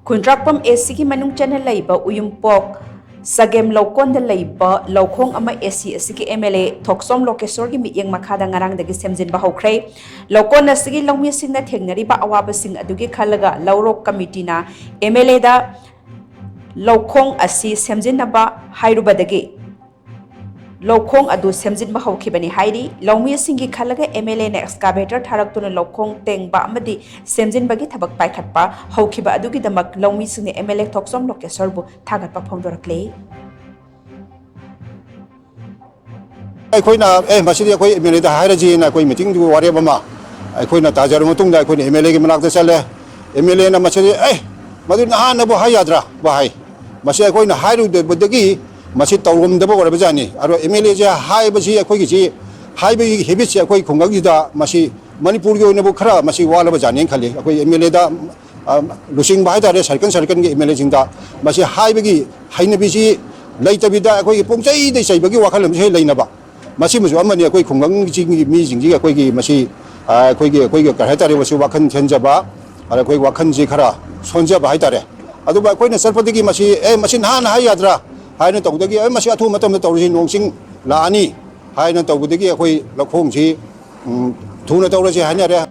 KHUNDRAKPAM ASIGI MANUNG CHANNA LEIBA Uyumpok Chagem LOUKON LEIBA Loukhong ASIGI MLA Thokchom Lokeshwar gi Mityeng Makha NGARANG dagi Shemjinba Houkhre LOUKON asigi longmi singna thengnariba awaba sing adugi khalaga Laurok Committee na MLA da Loukhong asi Shemjinba hairubadagi Loukhong adu Shemjinba Houkhibani hairi longmi singi khalaga MLA na excavator tharaktuna Loukhong tengba amadi Shemjinba gi thabak paikhatpa Houkhiba adugi damak longmi singni MLA Thokchom Lokeshwar bu thagatpa phongdorakle ꯑꯩꯈꯣꯏꯅ ꯃꯁꯤꯗꯤ ꯑꯩꯈꯣꯏ MLA ꯗ ꯍꯥꯏꯔꯖꯤꯅ ꯑꯩꯈꯣꯏ meeting ꯋꯥꯔꯦꯞ ꯑꯃ ꯑꯩꯈꯣꯏꯅ ꯇꯥꯖꯔꯕ ꯃꯇꯨꯡꯗ ꯑꯩꯈꯣꯏꯅ MLA ꯒꯤ ꯃꯅꯥꯛꯇ ꯆꯠꯂꯦ MLA ꯅ ꯃꯁꯤꯗꯤ ꯃꯗꯨ ꯅꯍꯥꯟꯅꯕꯨ ꯍꯥꯏ ꯌꯥꯗ꯭ꯔꯥ ꯍꯥꯏ ꯃꯁꯤ ꯑꯩꯈꯣꯏꯅ ꯍꯥꯏꯔꯨꯗꯕꯗꯒꯤ ꯃꯁꯤ ꯇꯧꯔꯝꯗꯕ ꯑꯣꯏꯔꯕꯖꯥꯠꯅꯤ ꯑꯗꯣ MLA ꯁꯦ ꯍꯥꯏꯕꯁꯤ ꯑꯩꯈꯣꯏꯒꯤꯁꯤ ꯍꯥꯏꯕꯒꯤ ꯍꯦꯕꯤꯠꯁꯤ ꯑꯩꯈꯣꯏ ꯈꯨꯡꯒꯪꯁꯤꯗ ꯃꯁꯤ ꯃꯅꯤꯄꯨꯔꯒꯤ ꯑꯣꯏꯅꯕꯨ ꯈꯔ ꯃꯁꯤ ꯋꯥꯠꯂꯕꯖꯥꯠꯅꯤ ꯈꯜꯂꯤ ꯑꯩꯈꯣꯏ MLA ꯗ ꯂꯨꯆꯤꯡꯕ ꯍꯥꯏꯇꯥꯔꯦ ꯁꯔꯀꯟꯒꯤ MLA ꯁꯤꯡꯗ ꯃꯁꯤ ꯍꯥꯏꯕꯒꯤ ꯍꯩꯅꯕꯤꯁꯤ ꯂꯩꯇꯕꯤꯗ ꯑꯩꯈꯣꯏꯒꯤ ꯄꯨꯡꯆꯩꯗ ꯆꯩꯕꯒꯤ ꯋꯥꯈꯜ ꯑꯃꯁꯨ ꯂꯩꯅꯕ ꯃꯁꯤꯃꯁꯨ ꯑꯃꯅꯤ ꯑꯩꯈꯣꯏ ꯈꯨꯡꯒꯪꯒꯤ ꯃꯤꯁꯤꯡꯁꯤ ꯑꯩꯈꯣꯏꯒꯤ ꯃꯁꯤ ꯑꯩꯈꯣꯏꯒꯤ ꯀꯔꯤ ꯍꯥꯏꯇꯥꯔꯦ ꯃꯁꯤ ꯋꯥꯈꯜ ꯊꯦꯟꯖꯕ ꯑꯩꯈꯣꯏ ꯋꯥꯈꯜꯁꯤ ꯈꯔ ꯁꯣꯟꯖꯕ ꯍꯥꯏꯇꯥꯔꯦ ꯑꯗꯨꯕꯨ ꯑꯩꯈꯣꯏꯅ ꯆꯠꯄꯗꯒꯤ ꯃꯁꯤ ꯅꯍꯥꯟꯅ ꯍꯥꯏ ꯌꯥꯗ꯭ꯔꯥ 하이는 떠보더기 마치 아투 마탐도 떠오르지 농싱 라니 하이는 떠보더기 거의 럭콩지 돈에 떠오르지 하냐래